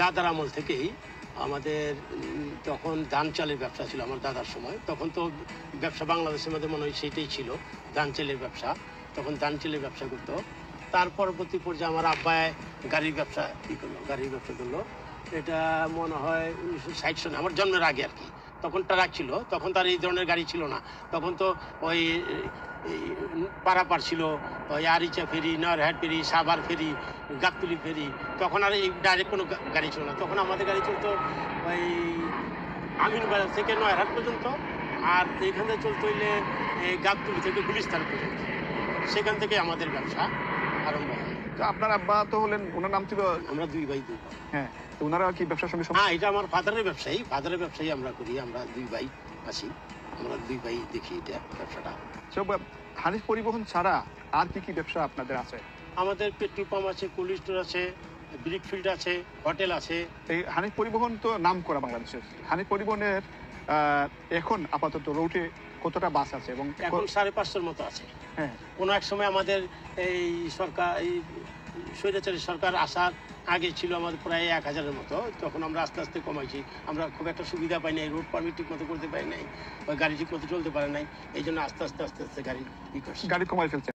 দাদার আমল থেকেই আমাদের তখন ধান চালের ব্যবসা ছিল আমার দাদার সময়। তখন তো ব্যবসা বাংলাদেশের মধ্যে মনে হয় সেটাই ছিল, ধান চালের ব্যবসা। তখন ধান চালের ব্যবসা করতো। তার পরবর্তী পর্যায়ে আমার আব্বায় গাড়ির ব্যবসা করলো, গাড়ির ব্যবসা করলো। এটা মনে হয় 1960 সনে, আমার জন্মের আগে আর কি। তখন ট্রাক ছিল, তখন তার এই ধরনের গাড়ি ছিল না। তখন তো ওই পারাপার ছিল, ওই আরিচা ফেরি, নরহাট ফেরি, সাভার ফেরি, গাবতলী ফেরি। তখন আর এই ডাইরেক্ট কোনো গাড়ি ছিল না। তখন আমাদের গাড়ি চলতো ওই আমিনবাজার থেকে নয়হাট পর্যন্ত, আর এখানে চলতে হইলে এই গাবতলী থেকে গুলিস্তান পর্যন্ত। সেখান থেকে আমাদের ব্যবসা আরম্ভ হয়। তো আপনার আব্বা তো হলেন, ওনার নাম ছিল? আমরা দুই ভাই দুই বোন। হ্যাঁ, তো ওনারা কি ব্যবসার সঙ্গে হ্যাঁ, এটা আমার ফাদারের ব্যবসায়ী, ফাদারের ব্যবসায়ী আমরা করি। আমরা দুই ভাই আছি, আমরা দুই ভাই দেখি এটা ব্যবসাটা। সব হানিফ পরিবহন ছাড়া আর কি কি ব্যবসা আপনাদের আছে? আমাদের পেট্রোল পাম্প আছে, কোল্ড স্টোর আছে, ব্রিক ফিল্ড আছে, হোটেল আছে। এই হানিফ পরিবহন তো নাম করা বাংলাদেশের। হানিফ পরিবহনের এখন আপাতত রুটে কতটা বাস আছে? এবং এখন 550-র মতো আছে। হ্যাঁ, কোনো এক সময় আমাদের এই সরকার, এই স্বৈরাচারী সরকার আসার আগে ছিল আমাদের প্রায় 1000-এর মতো। তখন আমরা আস্তে আস্তে কমাইছি। আমরা খুব একটা সুবিধা পাই নাই, রোড পারমিট ঠিক মতো করতে পারি নাই, ওই গাড়ি ঠিক মতো চলতে পারে নাই। এই জন্য আস্তে আস্তে গাড়ি করছি, গাড়ি কমাই ফেলছে।